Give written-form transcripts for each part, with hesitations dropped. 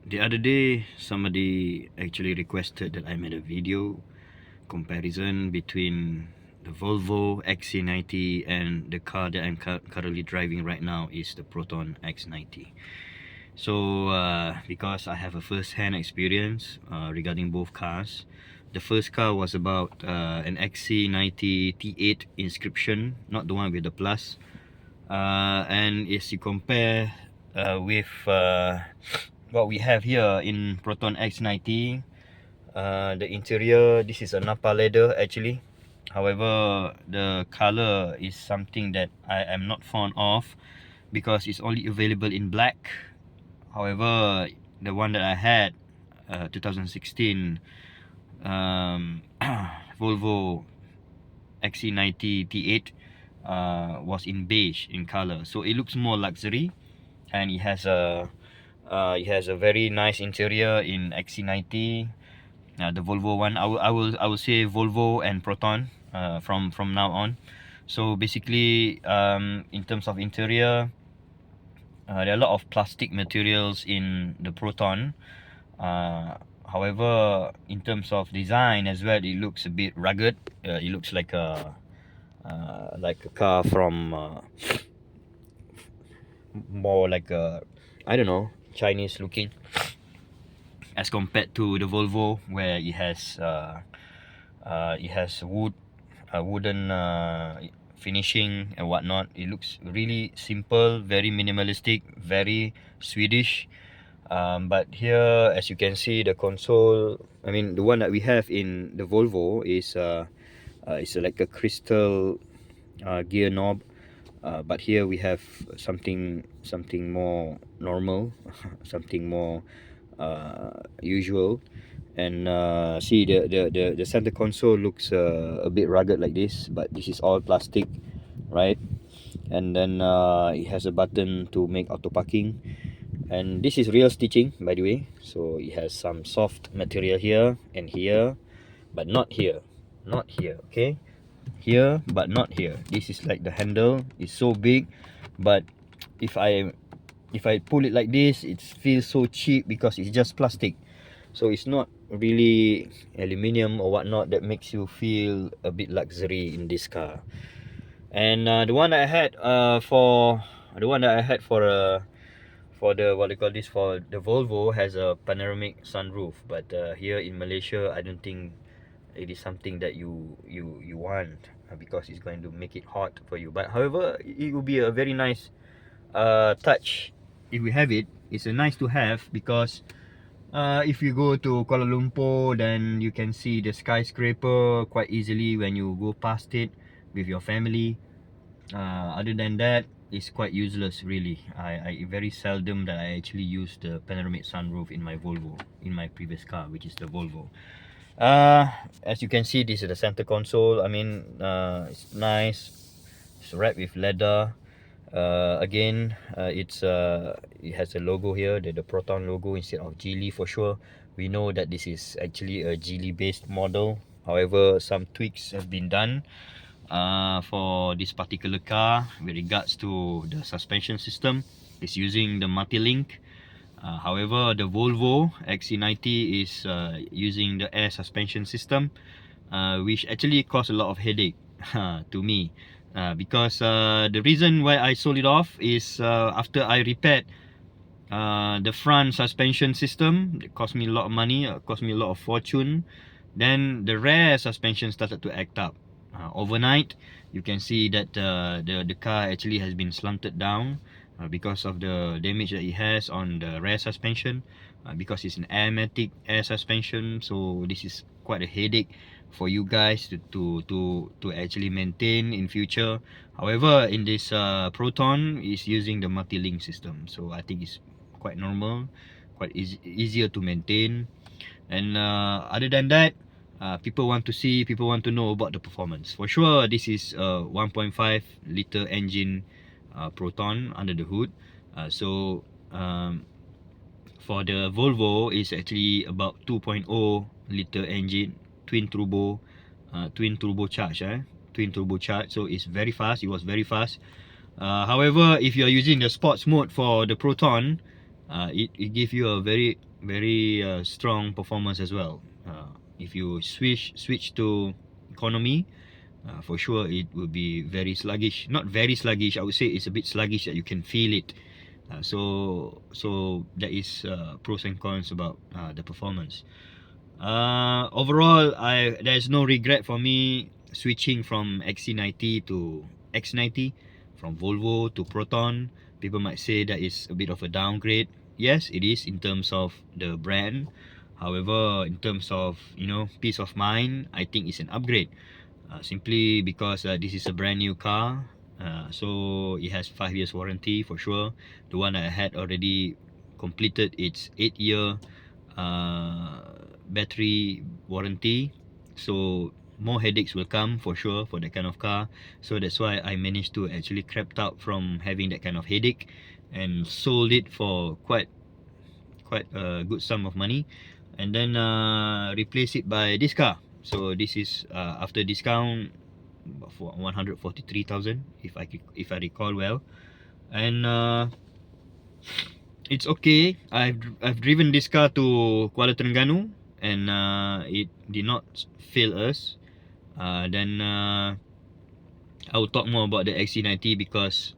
The other day, somebody actually requested that I made a video comparison between the Volvo XC90 and the car that I'm currently driving right now is the Proton X90. So, because I have a first-hand experience regarding both cars, the first car was about an XC90 T8 Inscription, not the one with the plus. And as you compare with what we have here in Proton X90, the interior, this is a Napa leather actually. However, the color is something that I am not fond of because it's only available in black. However, the one that I had, 2016 Volvo XC90 T8 was in beige in color, so it looks more luxury, and it has a very nice interior in XC90. The Volvo one, I will say Volvo and Proton from now on. So basically, in terms of interior, there are a lot of plastic materials in the Proton. However, in terms of design as well, it looks a bit rugged. It looks like a car from more like a, I don't know, Chinese looking, as compared to the Volvo, where it has wooden finishing and whatnot. It looks really simple, very minimalistic, very Swedish. But here, as you can see, the console, I mean the one that we have in the Volvo is it's like a crystal gear knob, but here we have something more normal, something more usual. And see, the center console looks a bit rugged like this, but this is all plastic, right? And then it has a button to make auto parking, and this is real stitching, by the way. So it has some soft material here and here, but not here, not here, okay? Here but not here. This is like the handle is so big, but if I pull it like this, it feels so cheap because it's just plastic. So it's not really aluminium or whatnot that makes you feel a bit luxury in this car. And the one that I had for the, what do you call this, for the Volvo, has a panoramic sunroof. But here in Malaysia, I don't think it is something that you want, because it's going to make it hot for you. But however, it will be a very nice touch if we have it. It's a nice to have, because if you go to Kuala Lumpur, then you can see the skyscraper quite easily when you go past it with your family. Other than that, it's quite useless really. I very seldom that I actually use the panoramic sunroof in my Volvo, in my previous car, which is the Volvo. As you can see, this is the center console. I mean, it's nice. It's wrapped with leather. Again, it has a logo here, the Proton logo instead of Geely for sure. We know that this is actually a Geely based model. However, some tweaks have been done for this particular car with regards to the suspension system. It's using the multi-link. However, the Volvo XC90 is using the air suspension system, which actually caused a lot of headache to me. Because the reason why I sold it off is after I repaired the front suspension system. It cost me a lot of money, cost me a lot of fortune. Then the rear suspension started to act up. Overnight, you can see that the car actually has been slanted down because of the damage that it has on the rear suspension, because it's an airmatic air suspension. So this is quite a headache for you guys to actually maintain in future. However, in this Proton is using the multi-link system, so I think it's quite normal, quite easier to maintain. And other than that, people want to see, people want to know about the performance. For sure, this is a 1.5 liter engine, Proton under the hood. So for the Volvo, it's actually about 2.0 liter engine, twin turbo charge, twin turbo charge. So it's very fast. It was very fast. However, if you are using the sports mode for the Proton, it gives you a very strong performance as well. If you switch to economy, for sure it will be very sluggish. Not very sluggish, I would say it's a bit sluggish that you can feel it. So there is pros and cons about the performance. Overall, there's no regret for me switching from XC90 to X90, from Volvo to Proton. People might say that is a bit of a downgrade. Yes, it is in terms of the brand. However, in terms of peace of mind, I think it's an upgrade. Simply because this is a brand new car, so it has 5 years warranty for sure. The one I had already completed its 8 year battery warranty, so more headaches will come for sure for that kind of car. So that's why I managed to actually crept out from having that kind of headache and sold it for quite a good sum of money, and then replace it by this car. So this is after discount for 143,000 if I recall well. And it's okay. I've driven this car to Kuala Terengganu, and it did not fail us. Then I will talk more about the XC90 because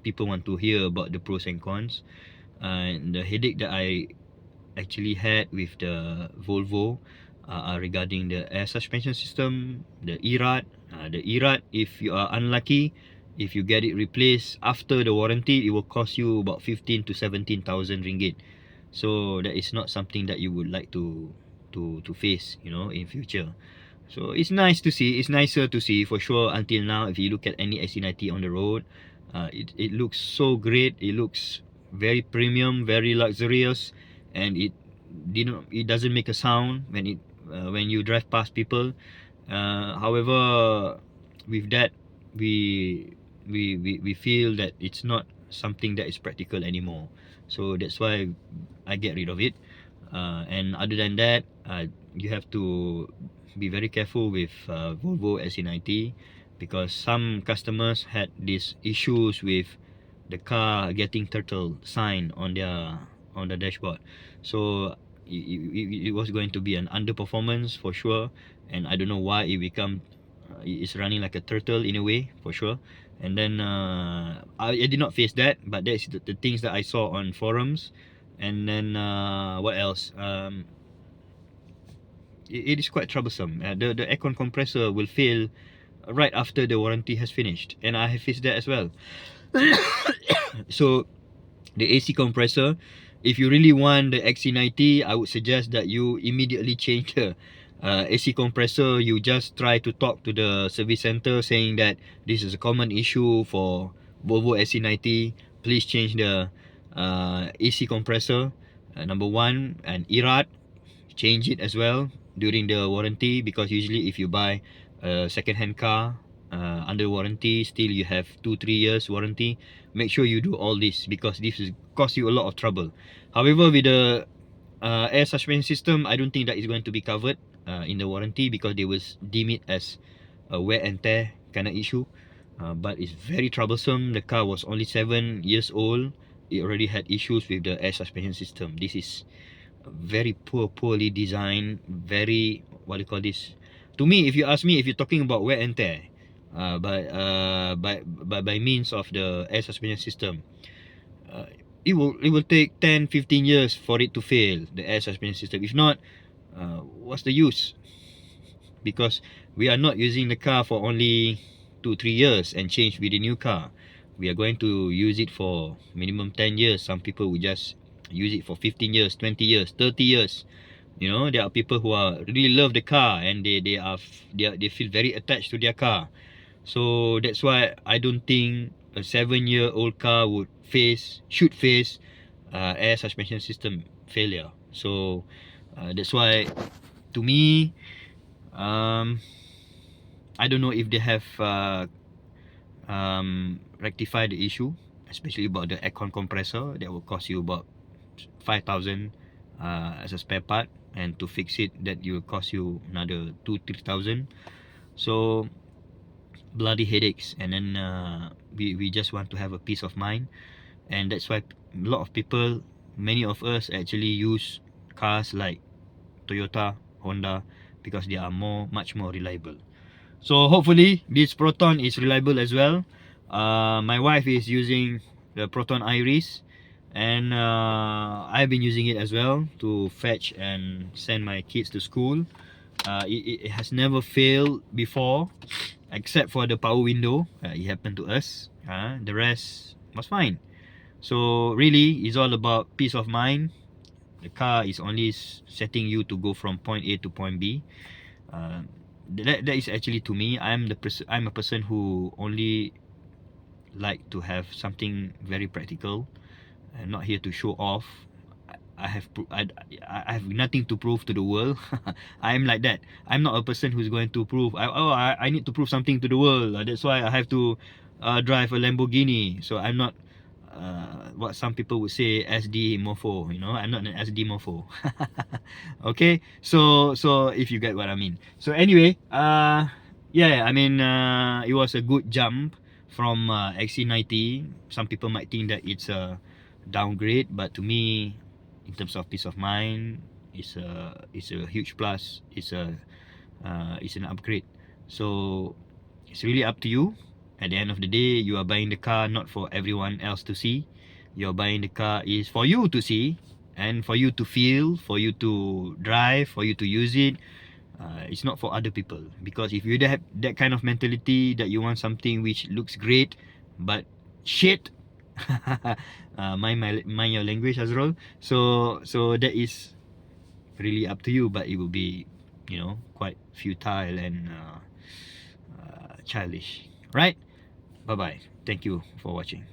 people want to hear about the pros and cons. And the headache that I actually had with the Volvo regarding the air suspension system, the ERAD. The ERAD, if you are unlucky, if you get it replaced after the warranty, it will cost you about 15 to 17,000 ringgit. So that is not something that you would like to face, in future. So it's nice to see. It's nicer to see for sure. Until now, if you look at any XC90 on the road, it looks so great. It looks very premium, very luxurious, and it doesn't make a sound when you drive past people. However, with that, we feel that it's not something that is practical anymore. So that's why I get rid of it. And other than that, you have to be very careful with Volvo XC90, because some customers had these issues with the car getting turtle sign on the dashboard. So it was going to be an underperformance for sure, and I don't know why it's running like a turtle in a way for sure. And then I did not face that, but that's the things that I saw on forums. And then what else? It is quite troublesome. The aircon compressor will fail right after the warranty has finished, and I have faced that as well. So the AC compressor, if you really want the XC90, I would suggest that you immediately change the AC compressor. You just try to talk to the service center saying that this is a common issue for Volvo XC90. Please change the AC compressor, number one. And ERAD, change it as well during the warranty, because usually if you buy a second-hand car under warranty, still you have 2-3 years warranty. Make sure you do all this, because this will cost you a lot of trouble. However, with the air suspension system, I don't think that is going to be covered in the warranty, because they will deem it as a wear and tear kind of issue. But it's very troublesome. The car was only 7 years old. It already had issues with the air suspension system. This is very poorly designed. Very, what do you call this? To me, if you ask me, if you're talking about wear and tear, by means of the air suspension system, it will take 10-15 years for it to fail, the air suspension system. If not, what's the use? Because we are not using the car for only 2-3 years and change with the new car. We are going to use it for minimum 10 years. Some people will just use it for 15 years, 20 years, 30 years. There are people who really love the car, and they feel very attached to their car. So that's why I don't think a 7-year-old car should face air suspension system failure. So that's why, to me, I don't know if they have rectified the issue, especially about the aircon compressor. That will cost you about 5,000 as a spare part, and to fix it, that will cost you another 2-3,000. So bloody headaches. And then we just want to have a peace of mind, and that's why a lot of people many of us actually use cars like Toyota, Honda, because they are much more reliable. So hopefully this Proton is reliable as well. My wife is using the Proton Iris, and I've been using it as well to fetch and send my kids to school. It has never failed before, except for the power window. It happened to us. The rest was fine. So really, it's all about peace of mind. The car is only setting you to go from point A to point B. That is actually, to me, I'm a person who only like to have something very practical. I'm not here to show off. I have nothing to prove to the world. I'm like that. I'm not a person who's going to prove. I need to prove something to the world. That's why I have to drive a Lamborghini. So I'm not what some people would say SD mofo. You know, I'm not an SD mofo. Okay, so if you get what I mean. So anyway, yeah, I mean, it was a good jump from XC90. Some people might think that it's a downgrade, but to me, in terms of peace of mind, it's a huge plus. It's an upgrade. So it's really up to you. At the end of the day, you are buying the car not for everyone else to see. You're buying the car is for you to see, and for you to feel, for you to drive, for you to use it. It's not for other people. Because if you have that kind of mentality that you want something which looks great but shit, mind your language, Azrul. So that is really up to you, but it will be, you know, quite futile and childish, right? Bye bye. Thank you for watching.